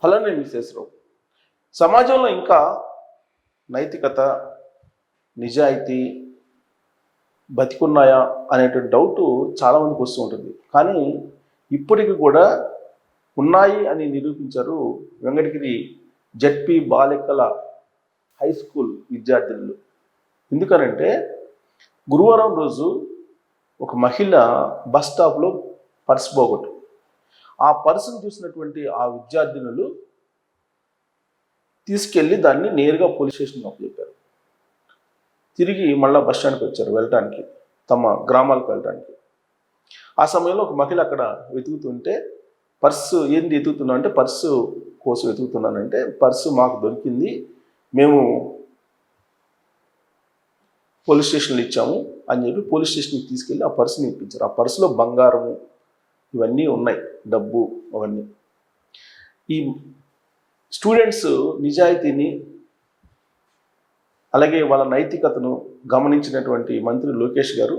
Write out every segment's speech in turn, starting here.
అలానే విశ్వేశ్వరరావు. సమాజంలో ఇంకా నైతికత, నిజాయితీ బతికున్నాయా అనేటువంటి డౌటు చాలామందికి వస్తూ ఉంటుంది. కానీ ఇప్పటికి కూడా ఉన్నాయి అని నిరూపించారు వెంకటగిరి జెడ్పీ బాలికల హై స్కూల్ విద్యార్థినులు. ఎందుకనంటే గురువారం రోజు ఒక మహిళ బస్ స్టాప్లో పర్స్ పోగొట్టు, ఆ పర్సును చూసినటువంటి ఆ విద్యార్థినులు తీసుకెళ్ళి దాన్ని నేరుగా పోలీస్ స్టేషన్కి అప్పచెప్పారు. తిరిగి మళ్ళీ బస్ స్టాండ్కి వచ్చారు వెళ్ళటానికి, తమ గ్రామాలకు వెళ్ళటానికి. ఆ సమయంలో ఒక మహిళ అక్కడ వెతుకుతుంటే, పర్సు ఏంది వెతుకుతున్నా అంటే, పర్సు కోసం వెతుకుతున్నానంటే, పర్సు మాకు దొరికింది, మేము పోలీస్ స్టేషన్లో ఇచ్చాము అని చెప్పి పోలీస్ స్టేషన్కి తీసుకెళ్ళి ఆ పర్సుని ఇప్పించారు. ఆ పర్సులో బంగారము ఇవన్నీ ఉన్నాయి, డబ్బు అవన్నీ. ఈ స్టూడెంట్స్ నిజాయితీని అలాగే వాళ్ళ నైతికతను గమనించినటువంటి మంత్రి లోకేష్ గారు,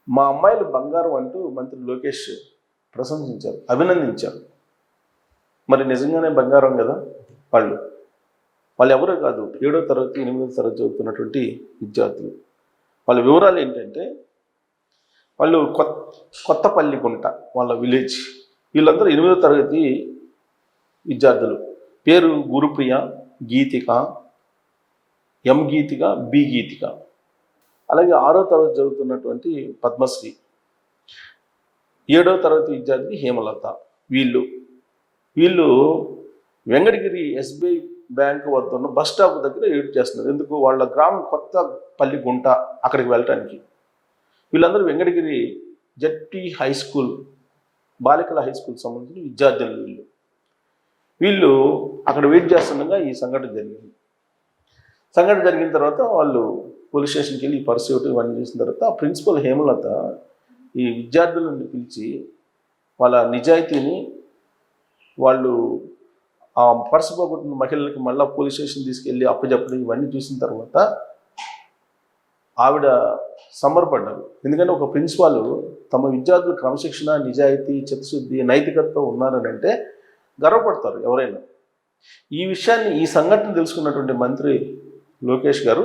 మా అమ్మాయిలు బంగారం అంటూ మంత్రి లోకేష్ ప్రశంసించారు, అభినందించారు. మరి నిజంగానే బంగారం కదా వాళ్ళు ఎవరో కాదు, 7వ తరగతి 8వ తరగతి చదువుతున్నటువంటి విద్యార్థులు. వాళ్ళ వివరాలు ఏంటంటే, వాళ్ళు కొత్తపల్లి గుంట వాళ్ళ విలేజ్. వీళ్ళందరూ 8వ తరగతి విద్యార్థులు. పేరు గురుప్రియ, గీతిక, ఎం గీతిక, బి గీతిక. అలాగే 6వ తరగతి చదువుతున్నటువంటి పద్మశ్రీ, 7వ తరగతి విద్యార్థి హేమలత. వీళ్ళు వెంకటగిరి ఎస్బీఐ బ్యాంకు వద్ద ఉన్న బస్ స్టాప్ దగ్గర ఎడిట్ చేస్తున్నారు. ఎందుకు? వాళ్ళ గ్రామం కొత్తపల్లి గుంట, అక్కడికి వెళ్ళటానికి. వీళ్ళందరూ వెంకటగిరి జెడ్పీ హై స్కూల్ బాలికల హై స్కూల్ సంబంధించిన విద్యార్థులు. వీళ్ళు అక్కడ వెయిట్ చేస్తుండగా ఈ సంఘటన జరిగింది. సంఘటన జరిగిన తర్వాత వాళ్ళు పోలీస్ స్టేషన్కి వెళ్ళి ఈ పర్సు ఇవన్నీ చేసిన తర్వాత ఆ ప్రిన్సిపల్ హేమలత ఈ విద్యార్థులను పిలిచి వాళ్ళ నిజాయితీని, వాళ్ళు ఆ పర్సు పోగొట్టిన మహిళలకి మళ్ళీ పోలీస్ స్టేషన్ తీసుకెళ్ళి అప్పచెప్పడం ఇవన్నీ చూసిన తర్వాత ఆవిడ సంబరపడ్డారు. ఎందుకంటే ఒక ప్రిన్సిపాల్ తమ విద్యార్థులు క్రమశిక్షణ, నిజాయితీ, చిత్తశుద్ధి, నైతికతతో ఉన్నారని అంటే గర్వపడతారు ఎవరైనా. ఈ విషయాన్ని, ఈ సంఘటన తెలుసుకున్నటువంటి మంత్రి లోకేష్ గారు,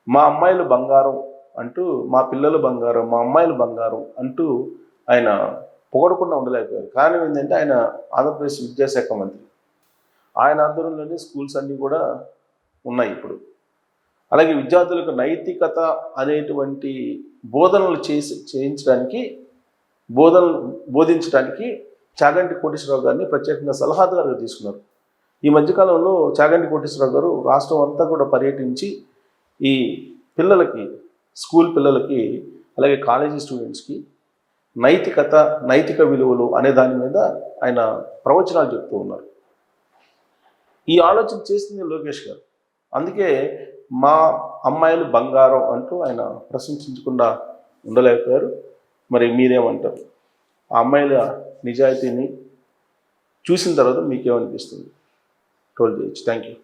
మా అమ్మాయిలు బంగారం అంటూ, మా పిల్లలు బంగారం, మా అమ్మాయిలు బంగారం అంటూ ఆయన పొగడకుండా ఉండలేకపోయారు. కారణం ఏంటంటే, ఆయన ఆంధ్రప్రదేశ్ విద్యాశాఖ మంత్రి. ఆయన ఆధ్వర్యంలోనే స్కూల్స్ అన్నీ కూడా ఉన్నాయి ఇప్పుడు. అలాగే విద్యార్థులకు నైతికత అనేటువంటి బోధనలు బోధించడానికి చాగంటి కోటేశ్వరరావు గారిని ప్రత్యేకంగా సలహాదారుగా తీసుకున్నారు. ఈ మధ్యకాలంలో చాగంటి కోటేశ్వరరావు గారు రాష్ట్రం అంతా కూడా పర్యటించి ఈ పిల్లలకి, స్కూల్ పిల్లలకి, అలాగే కాలేజీ స్టూడెంట్స్కి నైతికత, నైతిక విలువలు అనే దాని మీద ఆయన ప్రవచనాలు చెప్తూ ఉన్నారు. ఈ ఆలోచన చేసింది లోకేష్ గారు. అందుకే మా అమ్మాయిలు బంగారం అంటూ ఆయన ప్రశంసించకుండా ఉండలేకపోయారు. మరి మీరేమంటారు? ఆ అమ్మాయిల నిజాయితీని చూసిన తర్వాత మీకేమనిపిస్తుంది? ట్రోల్ చేయొచ్చు. Thank you.